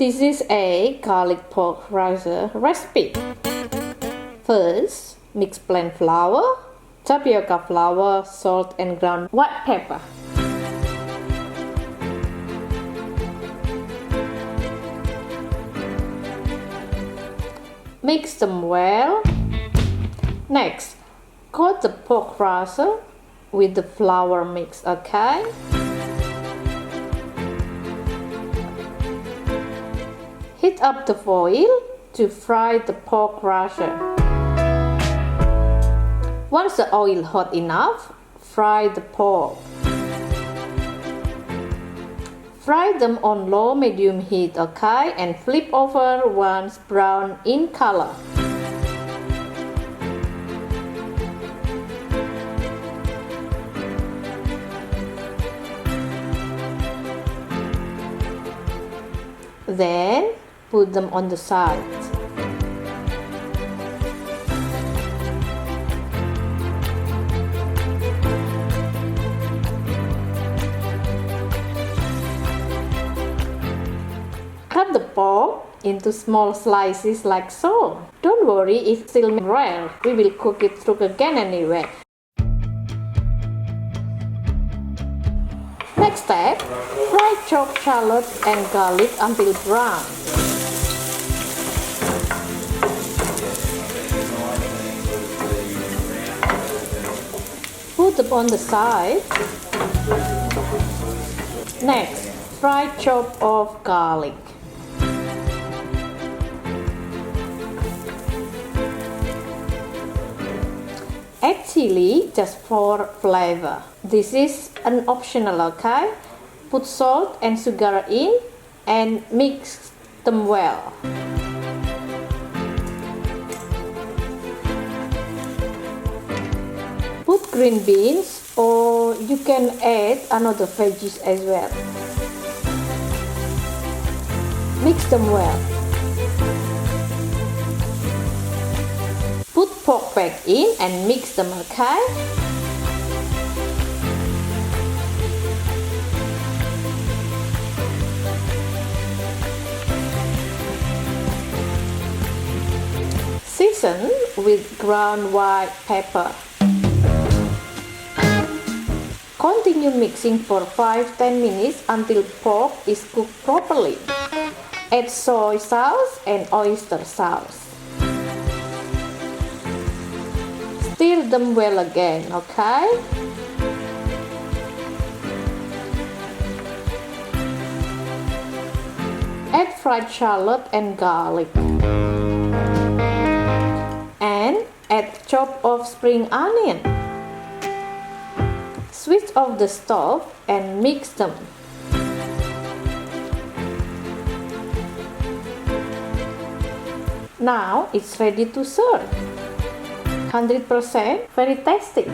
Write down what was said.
This is a garlic pork rasher recipe. First, mix plain flour, tapioca flour, salt and ground white pepper. Mix them well. Next, coat the pork rasher with the flour mix, okay? Heat up the foil to fry the pork rasher. Once the oil hot enough, fry the pork. Fry them on low-medium heat, okay? And flip over once brown in color. Then put them on the side. Cut the pork into small slices like so. Don't worry if it's still rare, we will cook it through again anyway. Next step, fry chopped shallots and garlic until brown. Put them on the side. Next, fry chop of garlic. Add chili just for flavor. This is an optional, okay? Put salt and sugar in and mix them well. Put green beans or you can add another veggies as well. Mix them well. Put pork back in and mix them, okay? Season with ground white pepper. Continue mixing for 5-10 minutes until pork is cooked properly. Add soy sauce and oyster sauce. Stir them well again, okay? Add fried shallot and garlic. And add chop of spring onion. Switch off the stove and mix them. Now it's ready to serve. 100% very tasty.